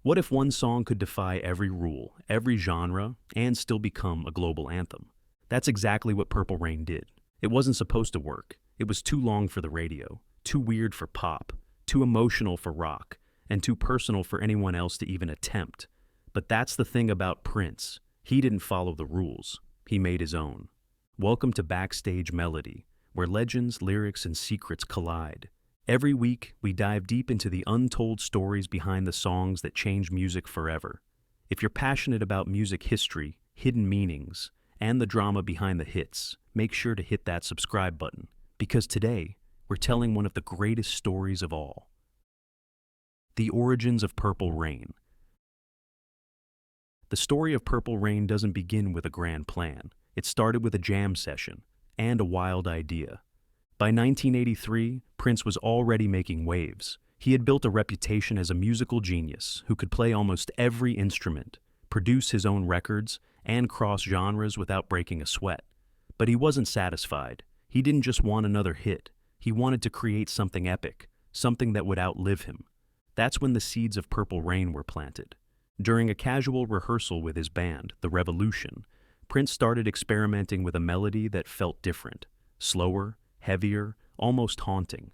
What if one song could defy every rule, every genre, and still become a global anthem? That's exactly what Purple Rain did. It wasn't supposed to work. It was too long for the radio, too weird for pop, too emotional for rock, and too personal for anyone else to even attempt. But that's the thing about Prince. He didn't follow the rules. He made his own. Welcome to Backstage Melody, where legends, lyrics, and secrets collide. Every week, we dive deep into the untold stories behind the songs that change music forever. If you're passionate about music history, hidden meanings, and the drama behind the hits, make sure to hit that subscribe button, because today, we're telling one of the greatest stories of all. The origins of Purple Rain. The story of Purple Rain doesn't begin with a grand plan. It started with a jam session and a wild idea. By 1983, Prince was already making waves. He had built a reputation as a musical genius who could play almost every instrument, produce his own records, and cross genres without breaking a sweat. But he wasn't satisfied. He didn't just want another hit. He wanted to create something epic, something that would outlive him. That's when the seeds of Purple Rain were planted. During a casual rehearsal with his band, The Revolution, Prince started experimenting with a melody that felt different, slower, heavier, almost haunting.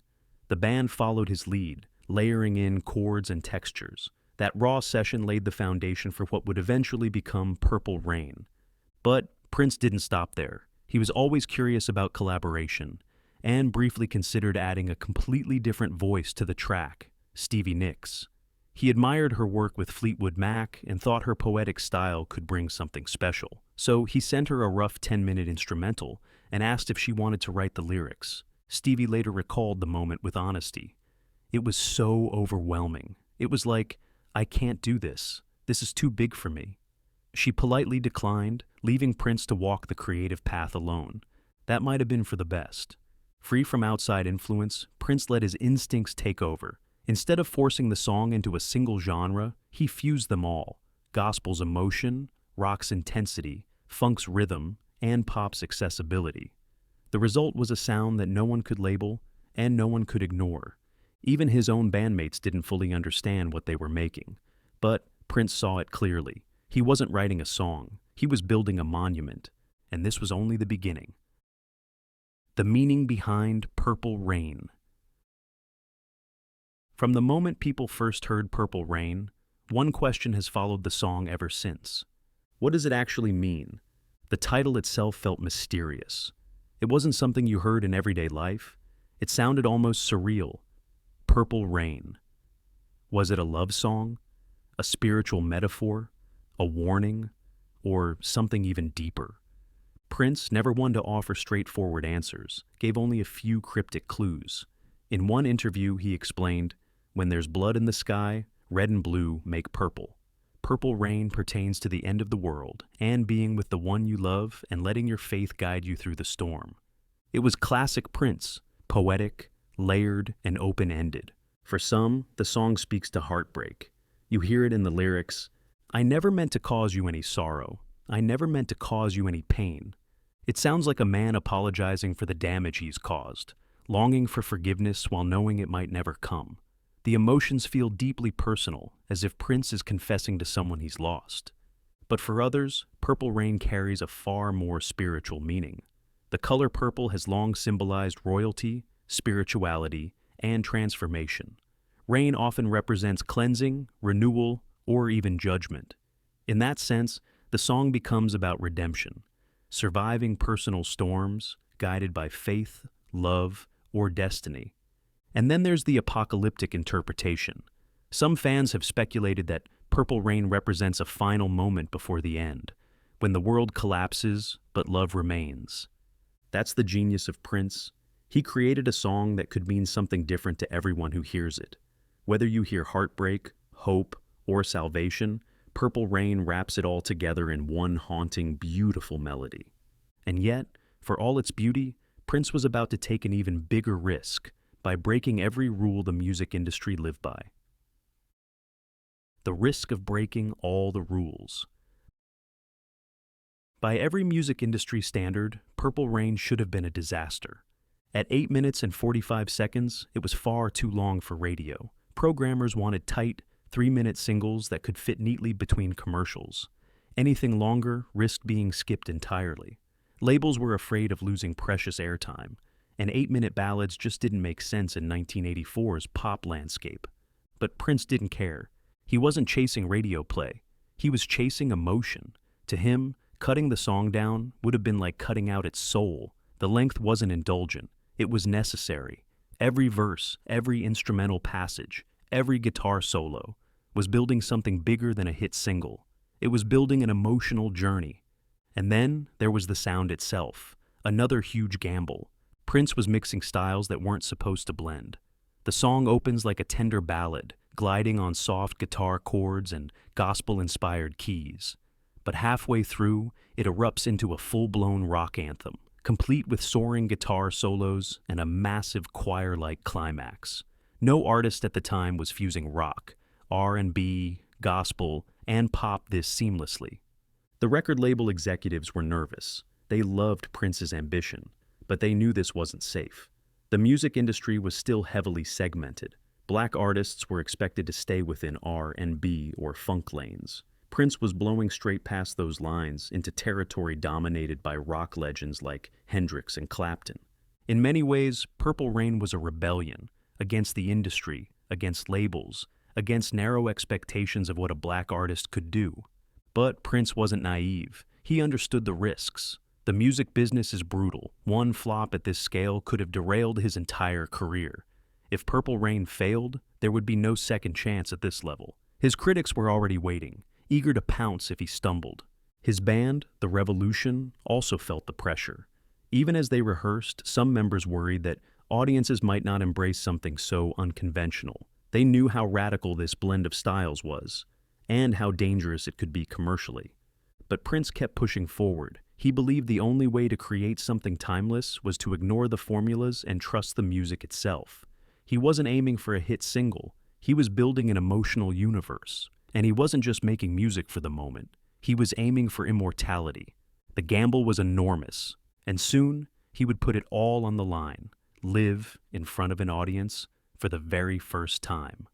The band followed his lead, layering in chords and textures. That raw session laid the foundation for what would eventually become Purple Rain. But Prince didn't stop there. He was always curious about collaboration, and briefly considered adding a completely different voice to the track, Stevie Nicks. He admired her work with Fleetwood Mac and thought her poetic style could bring something special. So he sent her a rough 10-minute instrumental and asked if she wanted to write the lyrics. Stevie later recalled the moment with honesty. "It was so overwhelming. It was like, I can't do this. This is too big for me." She politely declined, leaving Prince to walk the creative path alone. That might have been for the best. Free from outside influence, Prince let his instincts take over. Instead of forcing the song into a single genre, he fused them all: gospel's emotion, rock's intensity, funk's rhythm, and pop's accessibility. The result was a sound that no one could label and no one could ignore. Even his own bandmates didn't fully understand what they were making. But Prince saw it clearly. He wasn't writing a song. He was building a monument. And this was only the beginning. The meaning behind Purple Rain. From the moment people first heard Purple Rain, one question has followed the song ever since. What does it actually mean? The title itself felt mysterious. It wasn't something you heard in everyday life. It sounded almost surreal. Purple Rain. Was it a love song? A spiritual metaphor? A warning? Or something even deeper? Prince, never one to offer straightforward answers, gave only a few cryptic clues. In one interview, he explained, "When there's blood in the sky, red and blue make purple. Purple rain pertains to the end of the world and being with the one you love and letting your faith guide you through the storm." It was classic Prince, poetic, layered, and open-ended. For some, the song speaks to heartbreak. You hear it in the lyrics, "I never meant to cause you any sorrow. I never meant to cause you any pain." It sounds like a man apologizing for the damage he's caused, longing for forgiveness while knowing it might never come. The emotions feel deeply personal, as if Prince is confessing to someone he's lost. But for others, Purple Rain carries a far more spiritual meaning. The color purple has long symbolized royalty, spirituality, and transformation. Rain often represents cleansing, renewal, or even judgment. In that sense, the song becomes about redemption, surviving personal storms, guided by faith, love, or destiny. And then there's the apocalyptic interpretation. Some fans have speculated that Purple Rain represents a final moment before the end, when the world collapses but love remains. That's the genius of Prince. He created a song that could mean something different to everyone who hears it. Whether you hear heartbreak, hope, or salvation, Purple Rain wraps it all together in one haunting, beautiful melody. And yet, for all its beauty, Prince was about to take an even bigger risk by breaking every rule the music industry lived by. The risk of breaking all the rules. By every music industry standard, Purple Rain should have been a disaster. At 8 minutes and 45 seconds, it was far too long for radio. Programmers wanted tight, 3-minute singles that could fit neatly between commercials. Anything longer risked being skipped entirely. Labels were afraid of losing precious airtime, and 8-minute ballads just didn't make sense in 1984's pop landscape. But Prince didn't care. He wasn't chasing radio play. He was chasing emotion. To him, cutting the song down would have been like cutting out its soul. The length wasn't indulgent. It was necessary. Every verse, every instrumental passage, every guitar solo was building something bigger than a hit single. It was building an emotional journey. And then there was the sound itself, another huge gamble. Prince was mixing styles that weren't supposed to blend. The song opens like a tender ballad, gliding on soft guitar chords and gospel-inspired keys. But halfway through, it erupts into a full-blown rock anthem, complete with soaring guitar solos and a massive choir-like climax. No artist at the time was fusing rock, R&B, gospel, and pop this seamlessly. The record label executives were nervous. They loved Prince's ambition, but they knew this wasn't safe. The music industry was still heavily segmented. Black artists were expected to stay within R&B or funk lanes. Prince was blowing straight past those lines into territory dominated by rock legends like Hendrix and Clapton. In many ways, Purple Rain was a rebellion against the industry, against labels, against narrow expectations of what a black artist could do. But Prince wasn't naive. He understood the risks. The music business is brutal. One flop at this scale could have derailed his entire career. If Purple Rain failed, there would be no second chance at this level. His critics were already waiting, eager to pounce if he stumbled. His band, The Revolution, also felt the pressure. Even as they rehearsed, some members worried that audiences might not embrace something so unconventional. They knew how radical this blend of styles was, and how dangerous it could be commercially. But Prince kept pushing forward. He believed the only way to create something timeless was to ignore the formulas and trust the music itself. He wasn't aiming for a hit single. He was building an emotional universe. And he wasn't just making music for the moment. He was aiming for immortality. The gamble was enormous, and soon he would put it all on the line, live in front of an audience for the very first time.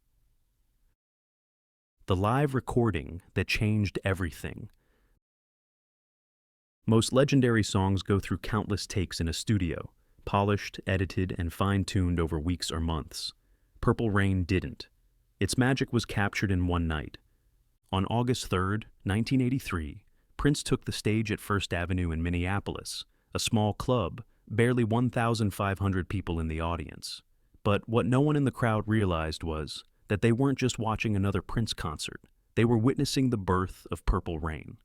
The live recording that changed everything. Most legendary songs go through countless takes in a studio, polished, edited, and fine-tuned over weeks or months. Purple Rain didn't. Its magic was captured in one night. On August 3rd, 1983, Prince took the stage at First Avenue in Minneapolis, a small club, barely 1,500 people in the audience. But what no one in the crowd realized was that they weren't just watching another Prince concert. They were witnessing the birth of Purple Rain.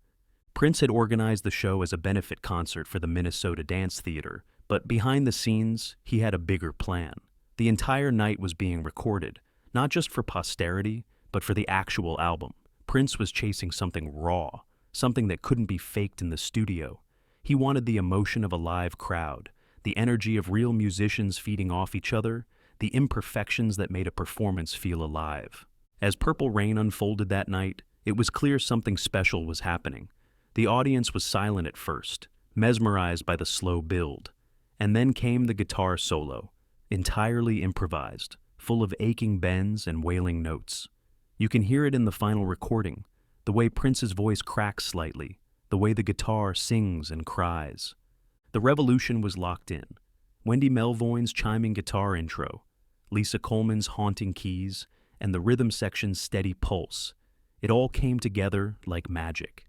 Prince had organized the show as a benefit concert for the Minnesota Dance Theater, but behind the scenes, he had a bigger plan. The entire night was being recorded, not just for posterity, but for the actual album. Prince was chasing something raw, something that couldn't be faked in the studio. He wanted the emotion of a live crowd, the energy of real musicians feeding off each other, the imperfections that made a performance feel alive. As Purple Rain unfolded that night, it was clear something special was happening. The audience was silent at first, mesmerized by the slow build. And then came the guitar solo, entirely improvised, full of aching bends and wailing notes. You can hear it in the final recording, the way Prince's voice cracks slightly, the way the guitar sings and cries. The Revolution was locked in. Wendy Melvoin's chiming guitar intro, Lisa Coleman's haunting keys, and the rhythm section's steady pulse. It all came together like magic.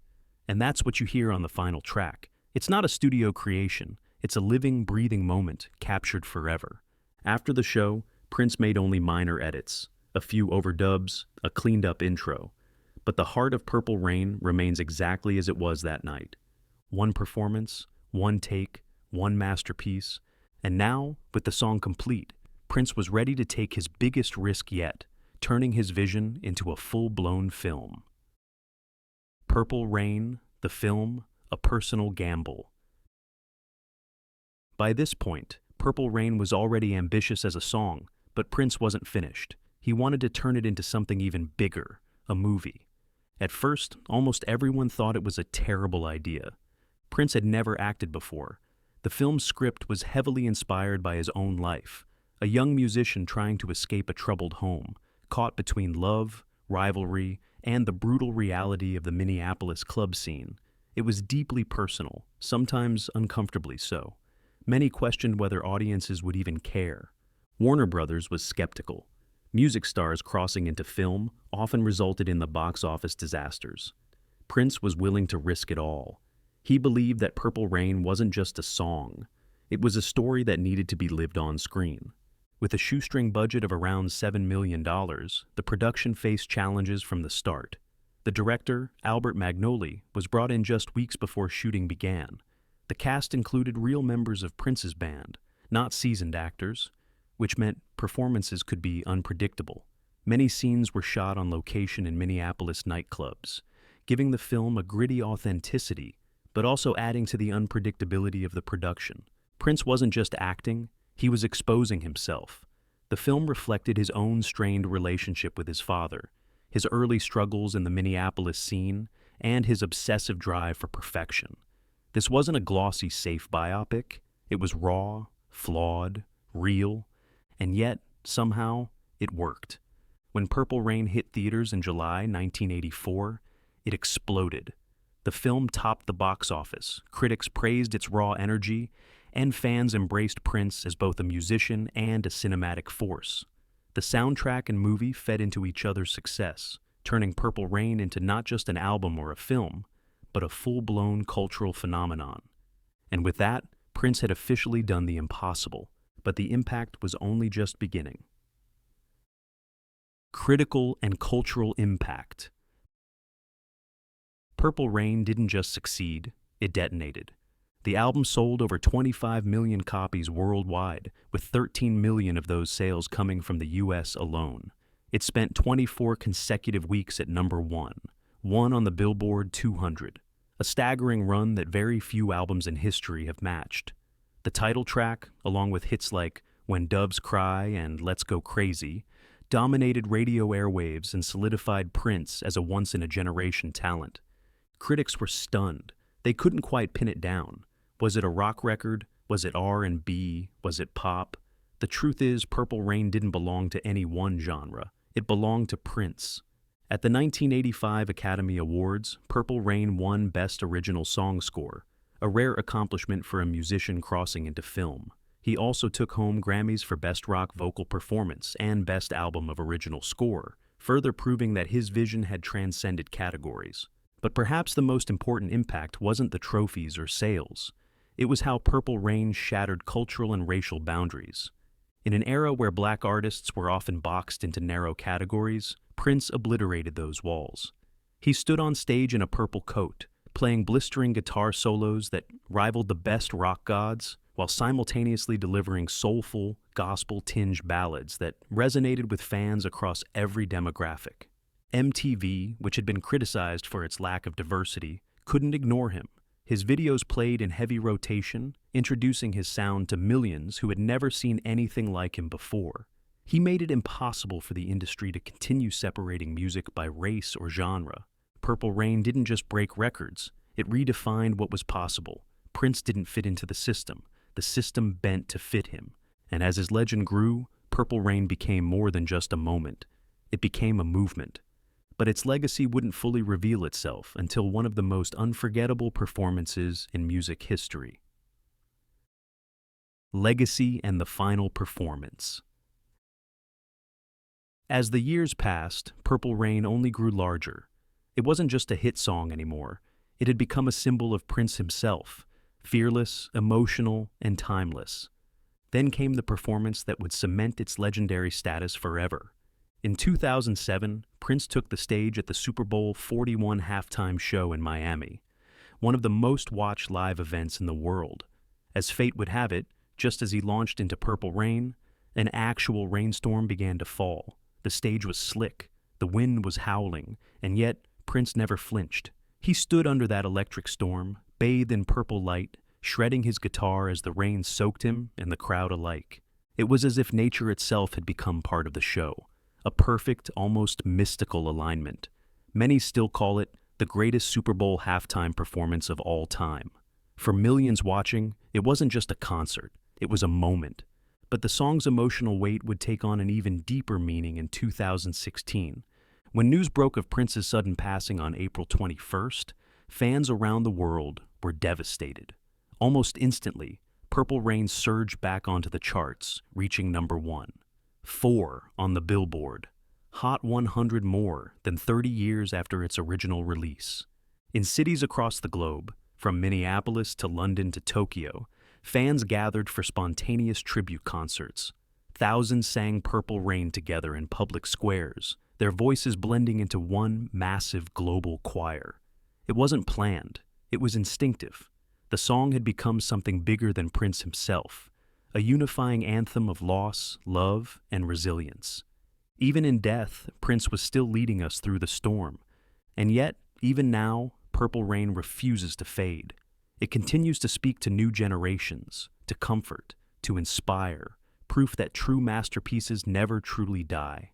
And that's what you hear on the final track. It's not a studio creation. It's a living, breathing moment captured forever. After the show, Prince made only minor edits, a few overdubs, a cleaned-up intro. But the heart of Purple Rain remains exactly as it was that night. One performance, one take, one masterpiece. And now, with the song complete, Prince was ready to take his biggest risk yet, turning his vision into a full-blown film. Purple Rain, the film, a personal gamble. By this point, Purple Rain was already ambitious as a song, but Prince wasn't finished. He wanted to turn it into something even bigger, a movie. At first, almost everyone thought it was a terrible idea. Prince had never acted before. The film's script was heavily inspired by his own life, a young musician trying to escape a troubled home, caught between love, rivalry, and the brutal reality of the Minneapolis club scene. It was deeply personal, sometimes uncomfortably so. Many questioned whether audiences would even care. Warner Brothers was skeptical. Music stars crossing into film often resulted in the box office disasters. Prince was willing to risk it all. He believed that Purple Rain wasn't just a song. It was a story that needed to be lived on screen. With a shoestring budget of around $7 million, the production faced challenges from the start. The director, Albert Magnoli, was brought in just weeks before shooting began. The cast included real members of Prince's band, not seasoned actors, which meant performances could be unpredictable. Many scenes were shot on location in Minneapolis nightclubs, giving the film a gritty authenticity, but also adding to the unpredictability of the production. Prince wasn't just acting, he was exposing himself. The film reflected his own strained relationship with his father, his early struggles in the Minneapolis scene, and his obsessive drive for perfection. This wasn't a glossy, safe biopic. It was raw, flawed, real, and yet, somehow, it worked. When Purple Rain hit theaters in July 1984, it exploded. The film topped the box office, critics praised its raw energy, and fans embraced Prince as both a musician and a cinematic force. The soundtrack and movie fed into each other's success, turning Purple Rain into not just an album or a film, but a full-blown cultural phenomenon. And with that, Prince had officially done the impossible, but the impact was only just beginning. Critical and cultural impact. Purple Rain didn't just succeed, it detonated. The album sold over 25 million copies worldwide, with 13 million of those sales coming from the US alone. It spent 24 consecutive weeks at #1, one on the Billboard 200, a staggering run that very few albums in history have matched. The title track, along with hits like When Doves Cry and Let's Go Crazy, dominated radio airwaves and solidified Prince as a once-in-a-generation talent. Critics were stunned. They couldn't quite pin it down. Was it a rock record? Was it R&B? Was it pop? The truth is, Purple Rain didn't belong to any one genre. It belonged to Prince. At the 1985 Academy Awards, Purple Rain won Best Original Song Score, a rare accomplishment for a musician crossing into film. He also took home Grammys for Best Rock Vocal Performance and Best Album of Original Score, further proving that his vision had transcended categories. But perhaps the most important impact wasn't the trophies or sales. It was how Purple Rain shattered cultural and racial boundaries. In an era where black artists were often boxed into narrow categories, Prince obliterated those walls. He stood on stage in a purple coat, playing blistering guitar solos that rivaled the best rock gods, while simultaneously delivering soulful, gospel-tinged ballads that resonated with fans across every demographic. MTV, which had been criticized for its lack of diversity, couldn't ignore him. His videos played in heavy rotation, introducing his sound to millions who had never seen anything like him before. He made it impossible for the industry to continue separating music by race or genre. Purple Rain didn't just break records, it redefined what was possible. Prince didn't fit into the system bent to fit him. And as his legend grew, Purple Rain became more than just a moment. It became a movement. But its legacy wouldn't fully reveal itself until one of the most unforgettable performances in music history. Legacy and the final performance. As the years passed, Purple Rain only grew larger. It wasn't just a hit song anymore. It had become a symbol of Prince himself, fearless, emotional, and timeless. Then came the performance that would cement its legendary status forever. In 2007, Prince took the stage at the Super Bowl 41 halftime show in Miami, one of the most watched live events in the world. As fate would have it, just as he launched into Purple Rain, an actual rainstorm began to fall. The stage was slick, the wind was howling, and yet Prince never flinched. He stood under that electric storm, bathed in purple light, shredding his guitar as the rain soaked him and the crowd alike. It was as if nature itself had become part of the show. A perfect, almost mystical alignment. Many still call it the greatest Super Bowl halftime performance of all time. For millions watching, it wasn't just a concert, it was a moment. But the song's emotional weight would take on an even deeper meaning in 2016, When news broke of Prince's sudden passing on April 21st, fans around the world were devastated. Almost instantly, Purple Rain surged back onto the charts, reaching number 1. 4 on the Billboard. Hot 100 more than 30 years after its original release. In cities across the globe, from Minneapolis to London to Tokyo, fans gathered for spontaneous tribute concerts. Thousands sang Purple Rain together in public squares, their voices blending into one massive global choir. It wasn't planned, it was instinctive. The song had become something bigger than Prince himself, a unifying anthem of loss, love, and resilience. Even in death, Prince was still leading us through the storm. And yet, even now, Purple Rain refuses to fade. It continues to speak to new generations, to comfort, to inspire, proof that true masterpieces never truly die.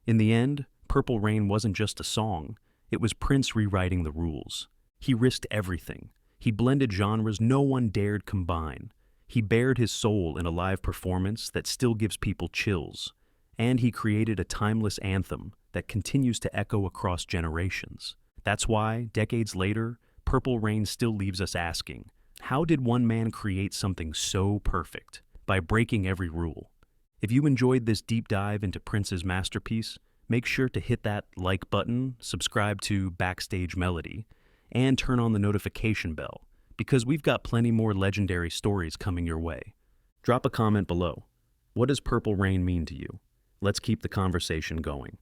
In the end, Purple Rain wasn't just a song, it was Prince rewriting the rules. He risked everything. He blended genres no one dared combine. He bared his soul in a live performance that still gives people chills. And he created a timeless anthem that continues to echo across generations. That's why, decades later, Purple Rain still leaves us asking, how did one man create something so perfect? By breaking every rule. If you enjoyed this deep dive into Prince's masterpiece, make sure to hit that like button, subscribe to Backstage Melody, and turn on the notification bell, because we've got plenty more legendary stories coming your way. Drop a comment below. What does Purple Rain mean to you? Let's keep the conversation going.